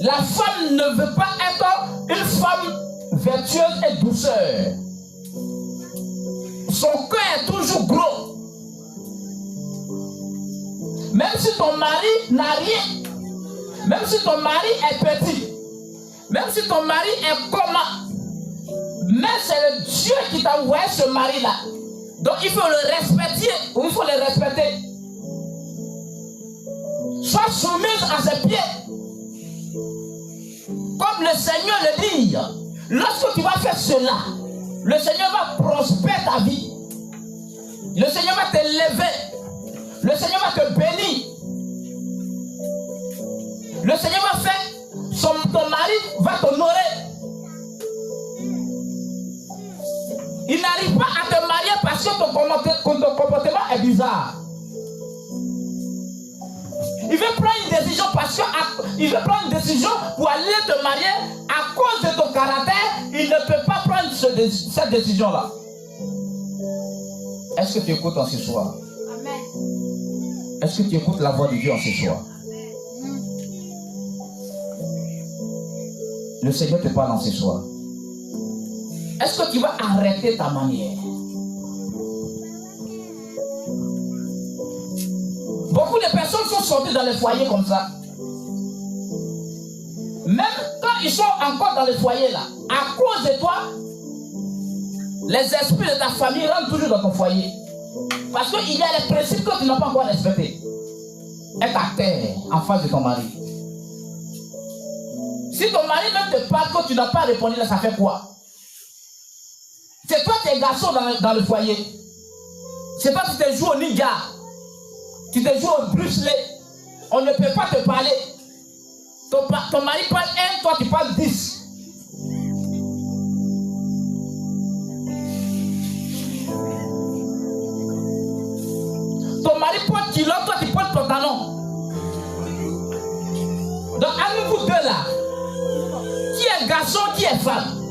La femme ne veut pas être une femme vertueuse et douceur. Son cœur est toujours gros. Même si ton mari n'a rien, même si ton mari est petit, même si ton mari est comment, mais c'est le Dieu qui t'a envoyé ce mari-là. Donc il faut le respecter, ou il faut le respecter. Sois soumise à ses pieds. Comme le Seigneur le dit, lorsque tu vas faire cela, le Seigneur va prospérer ta vie. Le Seigneur va te lever. Le Seigneur va te bénir. Le Seigneur va faire, ton mari va t'honorer. Il n'arrive pas à te marier parce que ton comportement est bizarre. Il veut prendre une décision parce qu'il veut prendre une décision pour aller te marier à cause de ton caractère. Il ne peut pas prendre cette décision-là. Est-ce que tu écoutes en ce soir? Amen. Est-ce que tu écoutes la voix de Dieu en ce soir? Le Seigneur te parle en ce soir. Est-ce que tu vas arrêter ta manière? Beaucoup de personnes sont sorties dans les foyers comme ça. Même quand ils sont encore dans les foyers là, à cause de toi, les esprits de ta famille rentrent toujours dans ton foyer. Parce qu'il y a les principes que tu n'as pas encore respectés. Et ta terre en face de ton mari. Si ton mari ne te parle que tu n'as pas répondu là, ça fait quoi? C'est toi tes garçons dans le foyer. C'est toi qui te joues au ninja. Tu te joues au Bruce Lee. On ne peut pas te parler. Ton mari parle 1, toi tu parles 10. Ton mari porte kilo, toi tu portes pantalon. Donc à nous deux là, qui est garçon, qui est femme?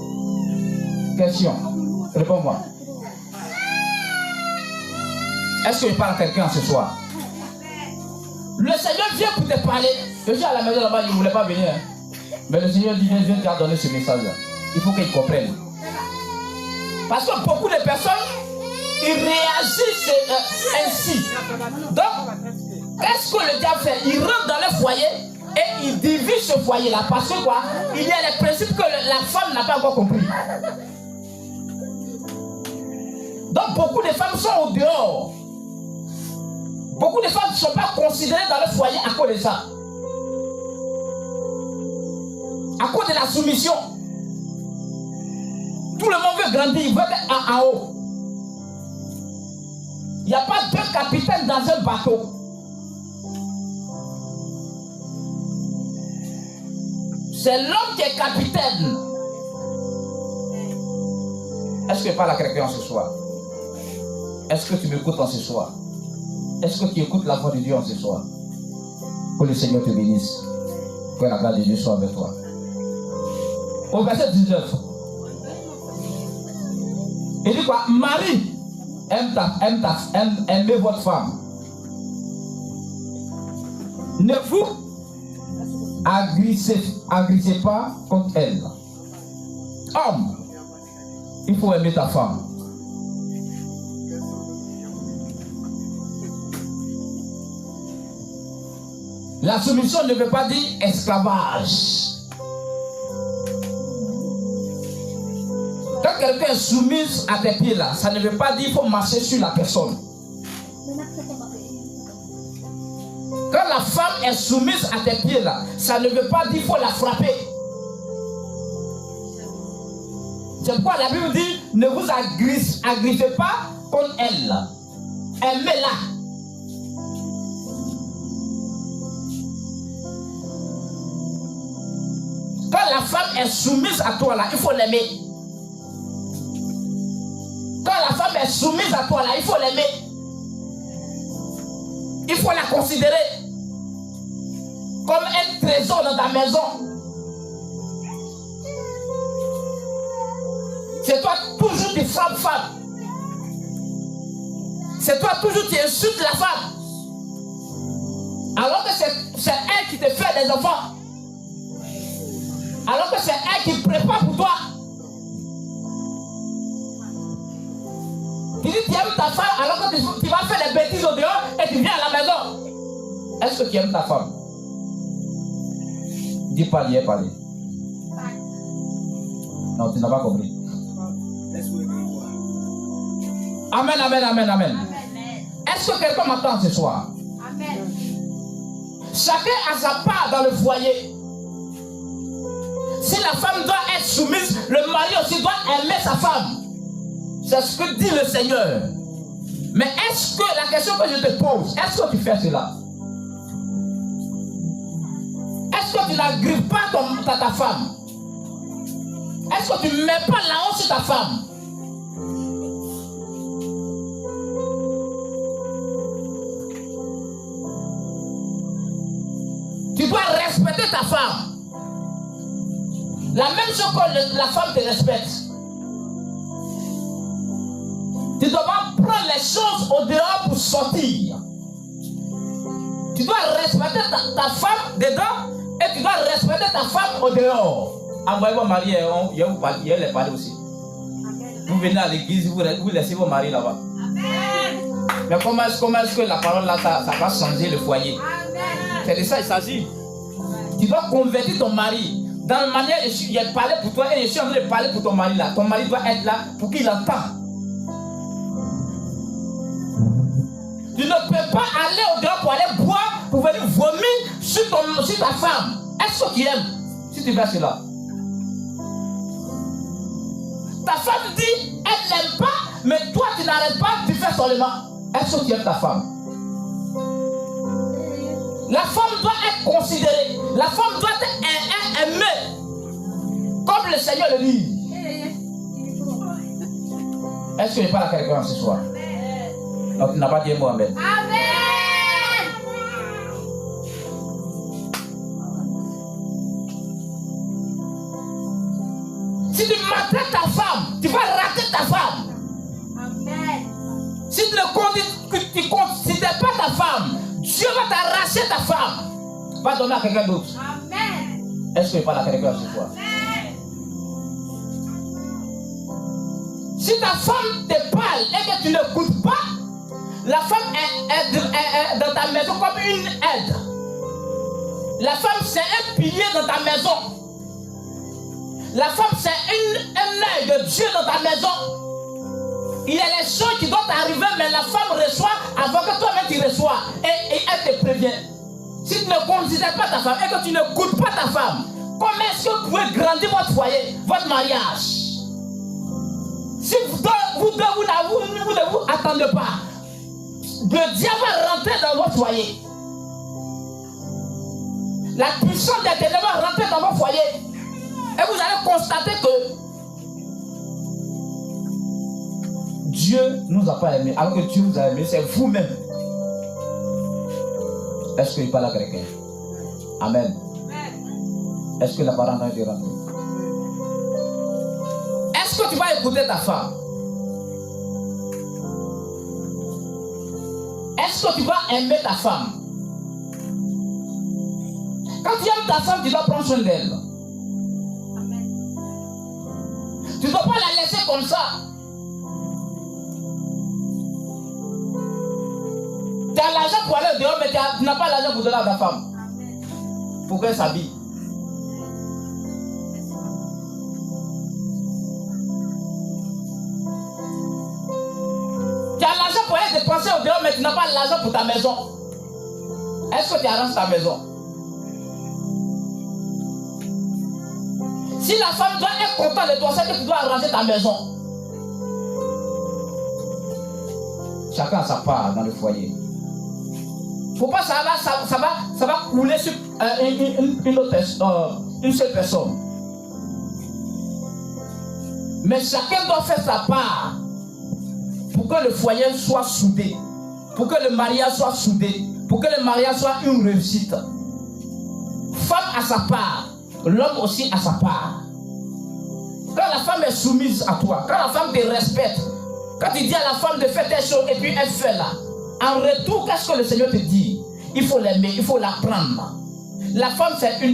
Question. Réponds-moi. Est-ce que je parle à quelqu'un ce soir? Le Seigneur vient pour te parler. Je suis à la maison là-bas, il ne voulait pas venir. Hein. Mais le Seigneur dit, viens te donner ce message-là. Il faut qu'il comprenne. Parce que beaucoup de personnes, ils réagissent ainsi. Donc, qu'est-ce que le diable fait? Il rentre dans le foyer et il divise ce foyer-là. Parce que quoi? Il y a les principes que la femme n'a pas encore compris. Donc, beaucoup de femmes sont au dehors. Beaucoup de femmes ne sont pas considérées dans le foyer à cause de ça. À cause de la soumission. Tout le monde veut grandir, il veut être en haut. Il n'y a pas deux capitaines dans un bateau. C'est l'homme qui est capitaine. Est-ce que je parle à quelqu'un ce soir? Est-ce que tu m'écoutes en ce soir? Est-ce que tu écoutes la voix de Dieu en ce soir? Que le Seigneur te bénisse. Que la grâce de Dieu soit avec toi. Au verset 19. Il dit quoi? Marie, aimez votre femme. Ne vous agressez pas contre elle. Homme, il faut aimer ta femme. La soumission ne veut pas dire esclavage. Quand quelqu'un est soumis à tes pieds là, ça ne veut pas dire qu'il faut marcher sur la personne. Quand la femme est soumise à tes pieds là, ça ne veut pas dire qu'il faut la frapper. C'est pourquoi la Bible dit, ne vous agressez pas contre elle. Aimez-la. Quand la femme est soumise à toi là, il faut l'aimer. Quand la femme est soumise à toi là, il faut l'aimer. Il faut la considérer comme un trésor dans ta maison. C'est toi toujours qui frappes femme. C'est toi toujours qui insultes la femme. Alors que c'est elle qui te fait des enfants. dis que tu aimes ta femme alors que tu vas faire des bêtises au dehors et tu viens à la maison. Est-ce que tu aimes ta femme? Dis pas lié, parler. Non, tu n'as pas compris. Amen, amen, amen, amen. Est-ce que quelqu'un m'entend ce soir? Amen. Chacun a sa part dans le foyer. Si la femme doit être soumise, le mari aussi doit aimer sa femme. C'est ce que dit le Seigneur. Mais est-ce que la question que je te pose, est-ce que tu fais cela? Est-ce que tu n'agrives pas ta femme? Est-ce que tu ne mets pas la honte sur ta femme? Tu dois respecter ta femme. La même chose que la femme te respecte. Tu dois pas prendre les choses au dehors pour sortir. Tu dois respecter ta femme dedans et tu dois respecter ta femme au dehors. Envoyez vos maris, il y a les parler aussi. Vous venez à l'église, vous laissez vos maris là-bas. Mais comment est-ce que la parole là, ça va changer le foyer? C'est de ça qu'il s'agit. Tu dois convertir ton mari. Dans la manière, il a parlé pour toi et je suis en train de parler pour ton mari là. Ton mari doit être là pour qu'il entende. Tu ne peux pas aller au dehors pour aller boire, pour venir vomir sur ta femme. Est-ce que tu aimes? Si tu fais cela. Ta femme dit, elle n'aime pas, mais toi tu n'arrêtes pas, tu fais seulement. Est-ce que tu aimes ta femme? La femme doit être considérée. La femme doit être aimée. Comme le Seigneur le dit. Est-ce que je parle à quelqu'un ce soir? Donc tu n'as pas dit un mot, amen. Amen. Si tu maltraites ta femme, tu vas rater ta femme. Amen. Si tu ne considères pas ta femme, Dieu va t'arracher ta femme. Va donner à quelqu'un d'autre. Amen. Est-ce que je parle à quelqu'un ce soir? Amen. Si ta femme te parle et que tu n'écoutes pas, la femme est dans ta maison comme une aide. La femme c'est un pilier dans ta maison. La femme c'est un œil de Dieu dans ta maison. Il y a les choses qui doivent arriver, mais la femme reçoit avant que toi-même tu reçois. Et elle te prévient. Si tu ne considères pas ta femme et que tu n'écoutes pas ta femme, comment est-ce que vous pouvez grandir votre foyer, votre mariage? Si vous ne vous attendez pas, le diable va rentrer dans votre foyer. La puissance des ténèbres va rentrer dans votre foyer. Et vous allez constater que Dieu ne nous a pas aimés. Alors que Dieu vous a aimés, c'est vous-même. Est-ce qu'il parle à quelqu'un? Amen. Est-ce que la parole a été rentrée? Est-ce que tu vas écouter ta femme? Est-ce que tu vas aimer ta femme? Quand tu aimes ta femme, tu dois prendre soin d'elle. Tu ne dois pas la laisser comme ça. Tu as l'argent pour aller dehors, mais tu n'as pas l'argent pour donner à ta femme. Pour qu'elle s'habille. Tu as l'argent pour aller dépenser au dehors, mais tu n'as pas l'argent pour ta maison. Est-ce que tu arranges ta maison? Si la femme doit être contente de toi, c'est que tu dois arranger ta maison. Chacun a sa part dans le foyer. Faut pas ça va couler sur une seule personne. Mais chacun doit faire sa part pour que le foyer soit soudé, pour que le mariage soit soudé, pour que le mariage soit une réussite. Femme a sa part, l'homme aussi a sa part. Quand la femme est soumise à toi, quand la femme te respecte, quand tu dis à la femme de faire telle chose et puis elle fait là, en retour, qu'est-ce que le Seigneur te dit? Il faut l'aimer, il faut l'apprendre. La femme, c'est une